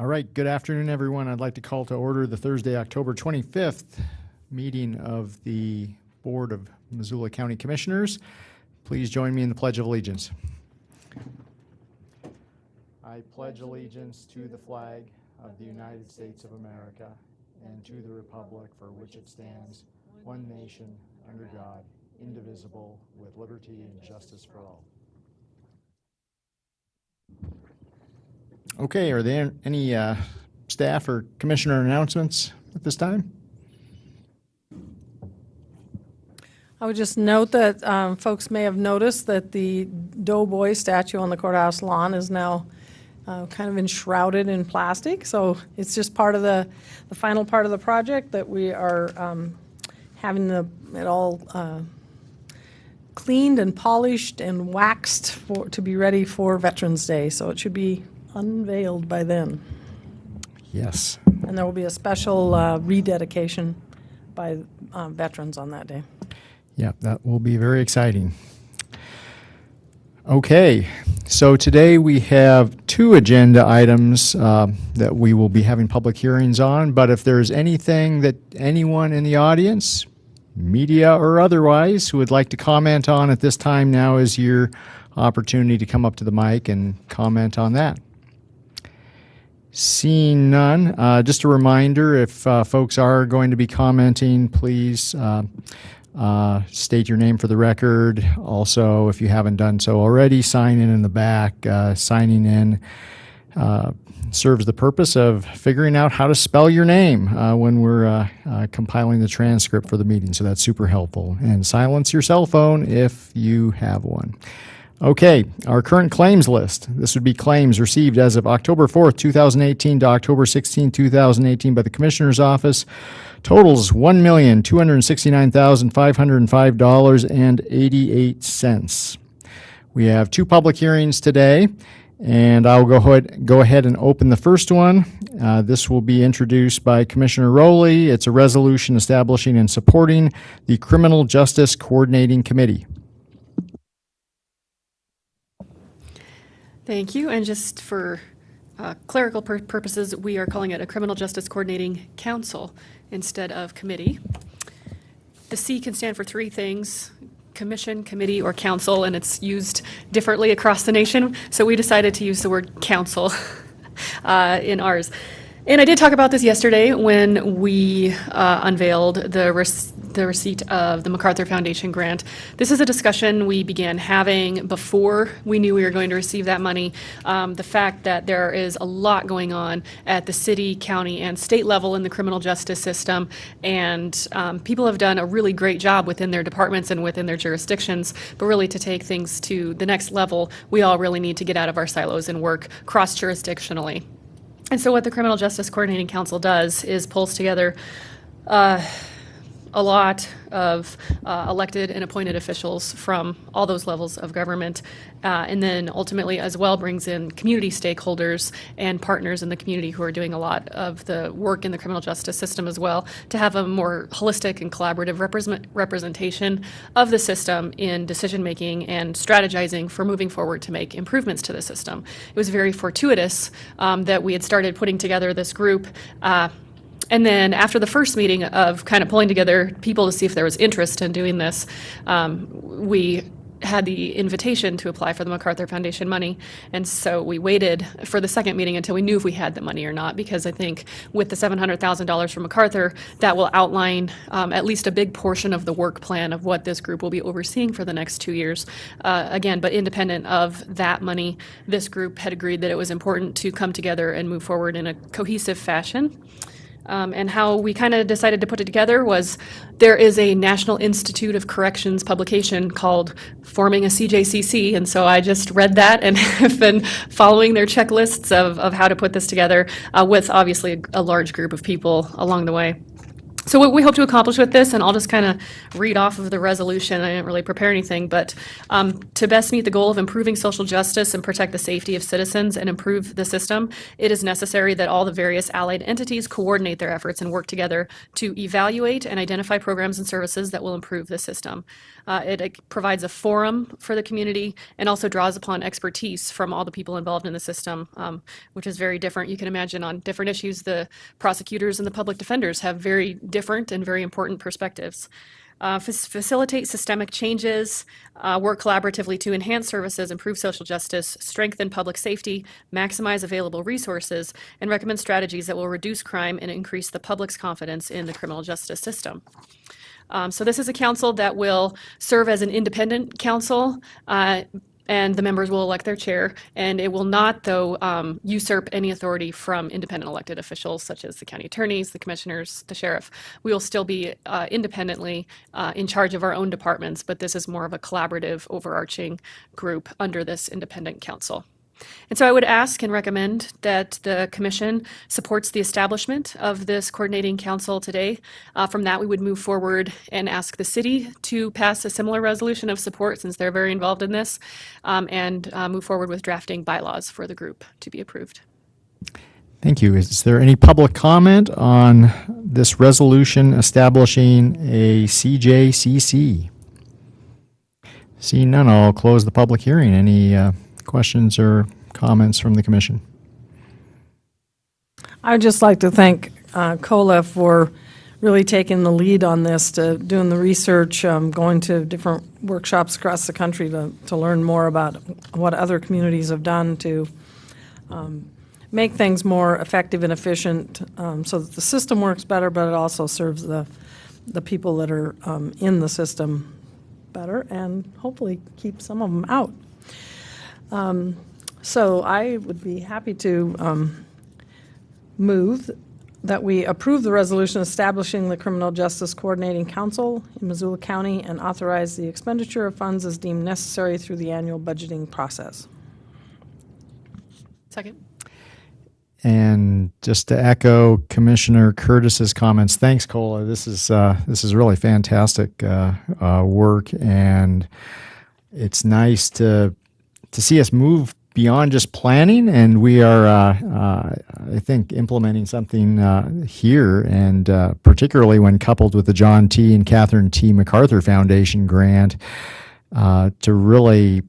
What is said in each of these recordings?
All right, good afternoon, everyone. I'd like to call to order the Thursday, October 25th meeting of the Board of Missoula County Commissioners. Please join me in the Pledge of Allegiance. I pledge allegiance to the flag of the United States of America and to the republic for which it stands, one nation, under God, indivisible, with liberty and justice for all. Okay, are there any staff or commissioner announcements at this time? I would just note that folks may have noticed that the Doughboy statue on the courthouse lawn is now kind of enshrouded in plastic. So it's just part of the final part of the project that we are having it all cleaned and polished and waxed to be ready for Veterans Day. So it should be unveiled by then. Yes. And there will be a special rededication by veterans on that day. Yeah, that will be very exciting. Okay, so today we have two agenda items that we will be having public hearings on, but if there's anything that anyone in the audience, media or otherwise, who would like to comment on at this time, now is your opportunity to come up to the mic and comment on that. Seeing none, just a reminder, if folks are going to be commenting, please state your name for the record. Also, if you haven't done so already, sign in the back. Signing in serves the purpose of figuring out how to spell your name when we're compiling the transcript for the meeting, so that's super helpful. And silence your cell phone if you have one. Okay, our current claims list. This would be claims received as of October 4th, 2018 to October 16, 2018 by the Commissioner's Office. Totals $1,269,505.88. We have two public hearings today, and I'll go ahead and open the first one. This will be introduced by Commissioner Rowley. It's a resolution establishing and supporting the Criminal Justice Coordinating Committee. Thank you. And just for clerical purposes, we are calling it a Criminal Justice Coordinating Council instead of committee. The C can stand for three things: commission, committee, or council, and it's used differently across the nation. So we decided to use the word council in ours. And I did talk about this yesterday when we unveiled the receipt of the MacArthur Foundation grant. This is a discussion we began having before we knew we were going to receive that money. The fact that there is a lot going on at the city, county, and state level in the criminal justice system, and people have done a really great job within their departments and within their jurisdictions, but really to take things to the next level, we all really need to get out of our silos and work cross-jurisdictionally. And so what the Criminal Justice Coordinating Council does is pulls together a lot of elected and appointed officials from all those levels of government, and then ultimately as well brings in community stakeholders and partners in the community who are doing a lot of the work in the criminal justice system as well, to have a more holistic and collaborative representation of the system in decision making and strategizing for moving forward to make improvements to the system. It was very fortuitous that we had started putting together this group. And then after the first meeting of kind of pulling together people to see if there was interest in doing this, we had the invitation to apply for the MacArthur Foundation money. And so we waited for the second meeting until we knew if we had the money or not, because I think with the $700,000 from MacArthur, that will outline at least a big portion of the work plan of what this group will be overseeing for the next 2 years. Again, but independent of that money, this group had agreed that it was important to come together and move forward in a cohesive fashion. And how we kind of decided to put it together was there is a National Institute of Corrections publication called Forming a CJCC, and so I just read that and have been following their checklists of how to put this together with obviously a large group of people along the way. So what we hope to accomplish with this, and I'll just kind of read off of the resolution, I didn't really prepare anything, but to best meet the goal of improving social justice and protect the safety of citizens and improve the system, it is necessary that all the various allied entities coordinate their efforts and work together to evaluate and identify programs and services that will improve the system. It provides a forum for the community and also draws upon expertise from all the people involved in the system, which is very different. You can imagine on different issues, the prosecutors and the public defenders have very different and very important perspectives. Facilitate systemic changes, work collaboratively to enhance services, improve social justice, strengthen public safety, maximize available resources, and recommend strategies that will reduce crime and increase the public's confidence in the criminal justice system. So this is a council that will serve as an independent council, and the members will elect their chair, and it will not, though, usurp any authority from independent elected officials such as the county attorneys, the commissioners, the sheriff. We will still be independently in charge of our own departments, but this is more of a collaborative, overarching group under this independent council. And so I would ask and recommend that the commission supports the establishment of this coordinating council today. From that, we would move forward and ask the city to pass a similar resolution of support since they're very involved in this, and move forward with drafting bylaws for the group to be approved. Thank you. Is there any public comment on this resolution establishing a CJCC? Seeing none, I'll close the public hearing. Any questions or comments from the commission? I'd just like to thank COLA for really taking the lead on this, to doing the research, going to different workshops across the country to learn more about what other communities have done to make things more effective and efficient, so that the system works better, but it also serves the people that are in the system better, and hopefully keep some of them out. So I would be happy to move that we approve the resolution establishing the Criminal Justice Coordinating Council in Missoula County and authorize the expenditure of funds as deemed necessary through the annual budgeting process. Second. And just to echo Commissioner Curtis's comments, thanks, Cola. This is really fantastic work, and it's nice to see us move beyond just planning, and we are, I think, implementing something here, and particularly when coupled with the John T. and Catherine T. MacArthur Foundation grant, to really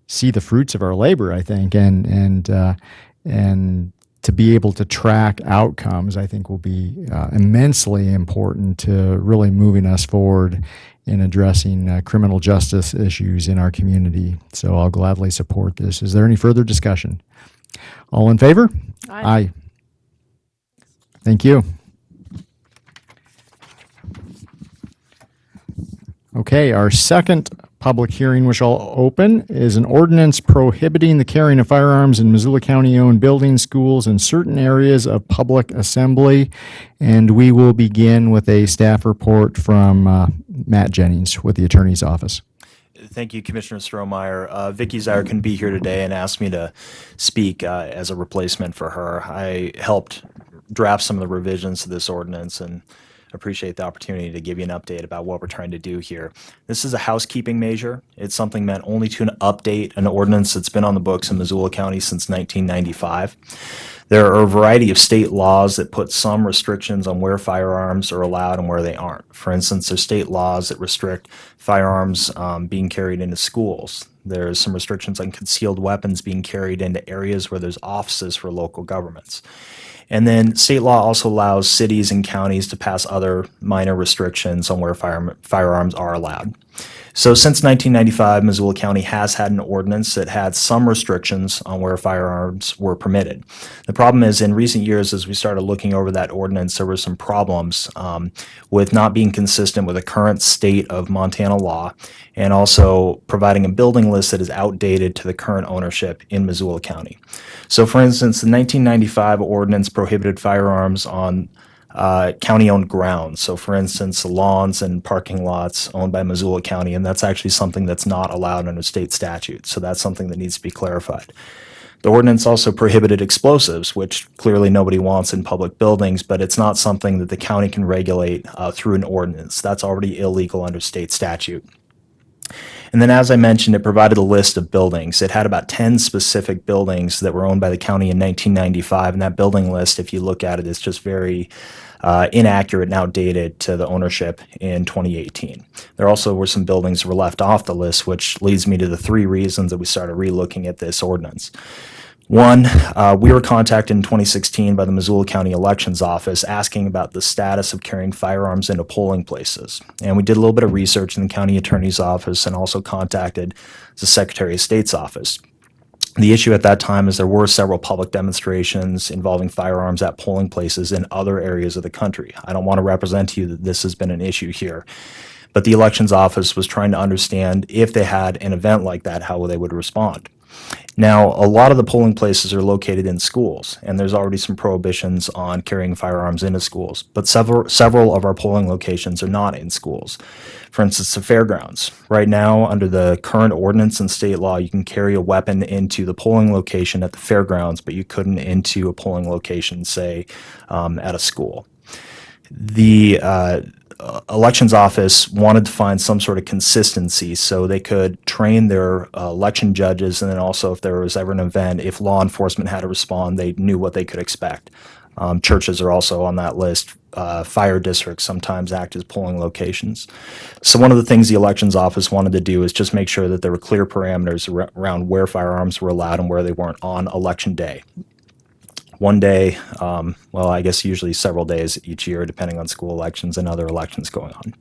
see the fruits of our labor, I think, and to be able to track outcomes, I think, will be immensely important to really moving us forward in addressing criminal justice issues in our community. So I'll gladly support this. Is there any further discussion? All in favor? Aye. Thank you. Okay, our second public hearing, which I'll open, is an ordinance prohibiting the carrying of firearms in Missoula County-owned buildings, schools, and certain areas of public assembly. And we will begin with a staff report from Matt Jennings with the Attorney's Office. Thank you, Commissioner Strohmeyer. Vicki Zier couldn't be here today and asked me to speak as a replacement for her. I helped draft some of the revisions to this ordinance and appreciate the opportunity to give you an update about what we're trying to do here. This is a housekeeping measure. It's something meant only to update an ordinance that's been on the books in Missoula County since 1995. There are a variety of state laws that put some restrictions on where firearms are allowed and where they aren't. For instance, there's state laws that restrict firearms being carried into schools. There's some restrictions on concealed weapons being carried into areas where there's offices for local governments. And then state law also allows cities and counties to pass other minor restrictions on where firearms are allowed. So since 1995, Missoula County has had an ordinance that had some restrictions on where firearms were permitted. The problem is, in recent years, as we started looking over that ordinance, there were some problems with not being consistent with the current state of Montana law, and also providing a building list that is outdated to the current ownership in Missoula County. So for instance, the 1995 ordinance prohibited firearms on county-owned grounds. So for instance, lawns and parking lots owned by Missoula County, and that's actually something that's not allowed under state statute. So that's something that needs to be clarified. The ordinance also prohibited explosives, which clearly nobody wants in public buildings, but it's not something that the county can regulate through an ordinance. That's already illegal under state statute. And then, as I mentioned, it provided a list of buildings. It had about 10 specific buildings that were owned by the county in 1995, and that building list, if you look at it, is just very inaccurate and outdated to the ownership in 2018. There also were some buildings that were left off the list, which leads me to the 3 reasons that we started relooking at this ordinance. One, we were contacted in 2016 by the Missoula County Elections Office asking about the status of carrying firearms into polling places. And we did a little bit of research in the county attorney's office and also contacted the Secretary of State's office. The issue at that time is there were several public demonstrations involving firearms at polling places in other areas of the country. I don't want to represent to you that this has been an issue here, but the elections office was trying to understand if they had an event like that, how they would respond. Now, a lot of the polling places are located in schools, and there's already some prohibitions on carrying firearms into schools, but several of our polling locations are not in schools. For instance, the fairgrounds. Right now, under the current ordinance and state law, you can carry a weapon into the polling location at the fairgrounds, but you couldn't into a polling location, say, at a school. The elections office wanted to find some sort of consistency so they could train their election judges, and then also if there was ever an event, if law enforcement had to respond, they knew what they could expect. Churches are also on that list. Fire districts sometimes act as polling locations. So one of the things the elections office wanted to do is just make sure that there were clear parameters around where firearms were allowed and where they weren't on election day. One day, well, I guess usually several days each year, depending on school elections and other elections going on.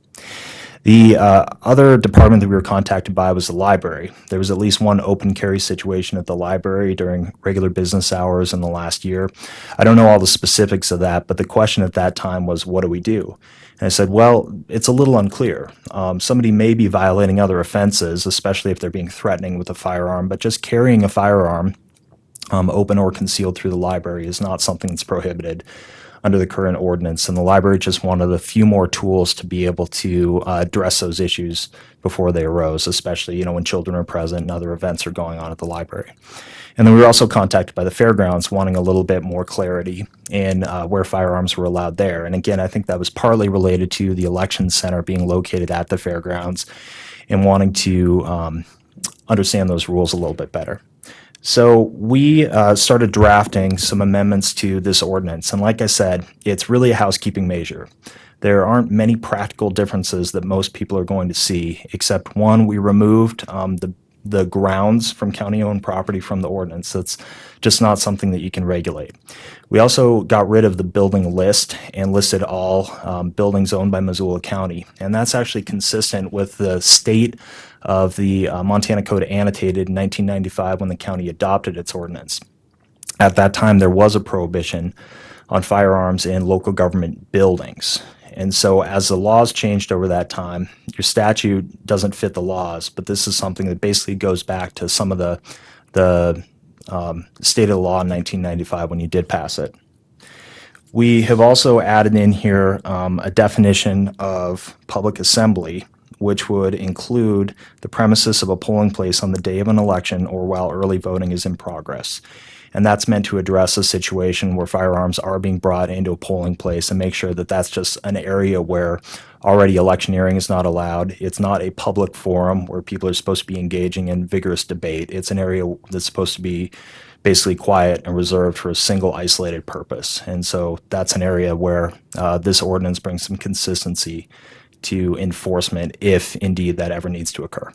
The other department that we were contacted by was the library. There was at least one open carry situation at the library during regular business hours in the last year. I don't know all the specifics of that, but the question at that time was, what do we do? And I said, well, it's a little unclear. Somebody may be violating other offenses, especially if they're being threatening with a firearm, but just carrying a firearm open or concealed through the library is not something that's prohibited under the current ordinance. And the library just wanted a few more tools to be able to address those issues before they arose, especially, when children are present and other events are going on at the library. And then we were also contacted by the fairgrounds wanting a little bit more clarity in where firearms were allowed there. And again, I think that was partly related to the election center being located at the fairgrounds and wanting to understand those rules a little bit better. So we started drafting some amendments to this ordinance. And like I said, it's really a housekeeping measure. There aren't many practical differences that most people are going to see, except one, we removed the grounds from county-owned property from the ordinance. That's just not something that you can regulate. We also got rid of the building list and listed all buildings owned by Missoula County. And that's actually consistent with the state of the Montana Code annotated in 1995 when the county adopted its ordinance. At that time, there was a prohibition on firearms in local government buildings. And so as the laws changed over that time, your statute doesn't fit the laws, but this is something that basically goes back to some of the state of the law in 1995 when you did pass it. We have also added in here a definition of public assembly, which would include the premises of a polling place on the day of an election or while early voting is in progress. And that's meant to address a situation where firearms are being brought into a polling place and make sure that that's just an area where already electioneering is not allowed. It's not a public forum where people are supposed to be engaging in vigorous debate. It's an area that's supposed to be basically quiet and reserved for a single isolated purpose. And so that's an area where this ordinance brings some consistency to enforcement if indeed that ever needs to occur.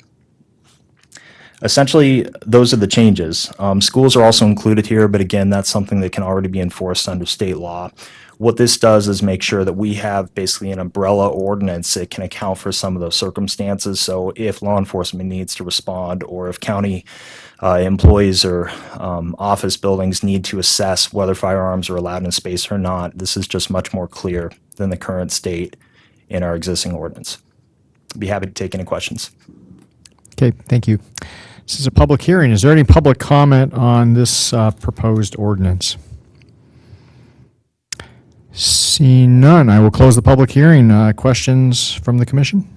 Essentially, those are the changes. Schools are also included here, but again, that's something that can already be enforced under state law. What this does is make sure that we have basically an umbrella ordinance that can account for some of those circumstances. So if law enforcement needs to respond, or if county employees or office buildings need to assess whether firearms are allowed in space or not, this is just much more clear than the current state in our existing ordinance. I'd be happy to take any questions. Okay, thank you. This is a public hearing. Is there any public comment on this proposed ordinance? Seeing none, I will close the public hearing. Questions from the commission?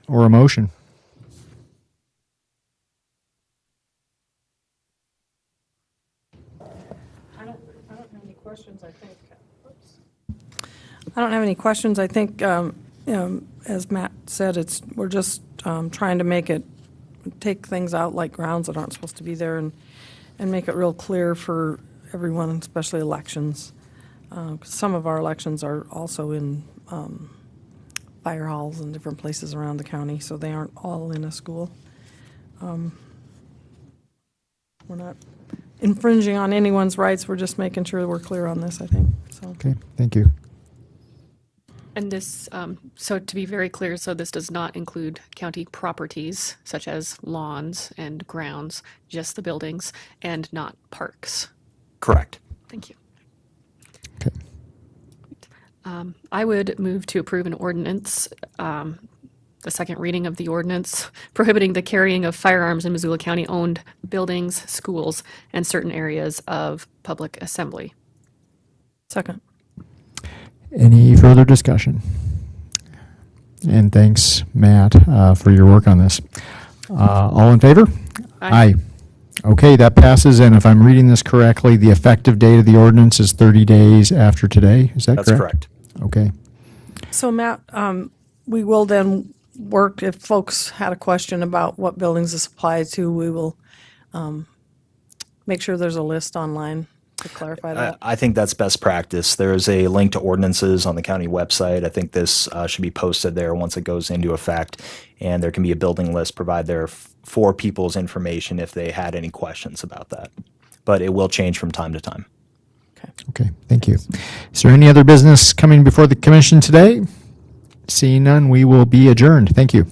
Or a motion? I don't have any questions. I think, as Matt said, we're just trying to take things out like grounds that aren't supposed to be there and make it real clear for everyone, especially elections. 'Cause some of our elections are also in fire halls and different places around the county, so they aren't all in a school. We're not infringing on anyone's rights. We're just making sure we're clear on this, I think, so. Okay, thank you. And this, so to be very clear, so this does not include county properties such as lawns and grounds, just the buildings, and not parks. Correct. Thank you. Okay. I would move to approve an ordinance, the second reading of the ordinance prohibiting the carrying of firearms in Missoula County-owned buildings, schools, and certain areas of public assembly. Second. Any further discussion? And thanks, Matt, for your work on this. All in favor? Aye. Okay, that passes, and if I'm reading this correctly, the effective date of the ordinance is 30 days after today. Is that correct? That's correct. Okay. So Matt, we will then work, if folks had a question about what buildings this applies to, we will make sure there's a list online to clarify that. I think that's best practice. There's a link to ordinances on the county website. I think this should be posted there once it goes into effect, and there can be a building list provided there for people's information if they had any questions about that. But it will change from time to time. Okay, thank you. Is there any other business coming before the commission today? Seeing none, we will be adjourned. Thank you.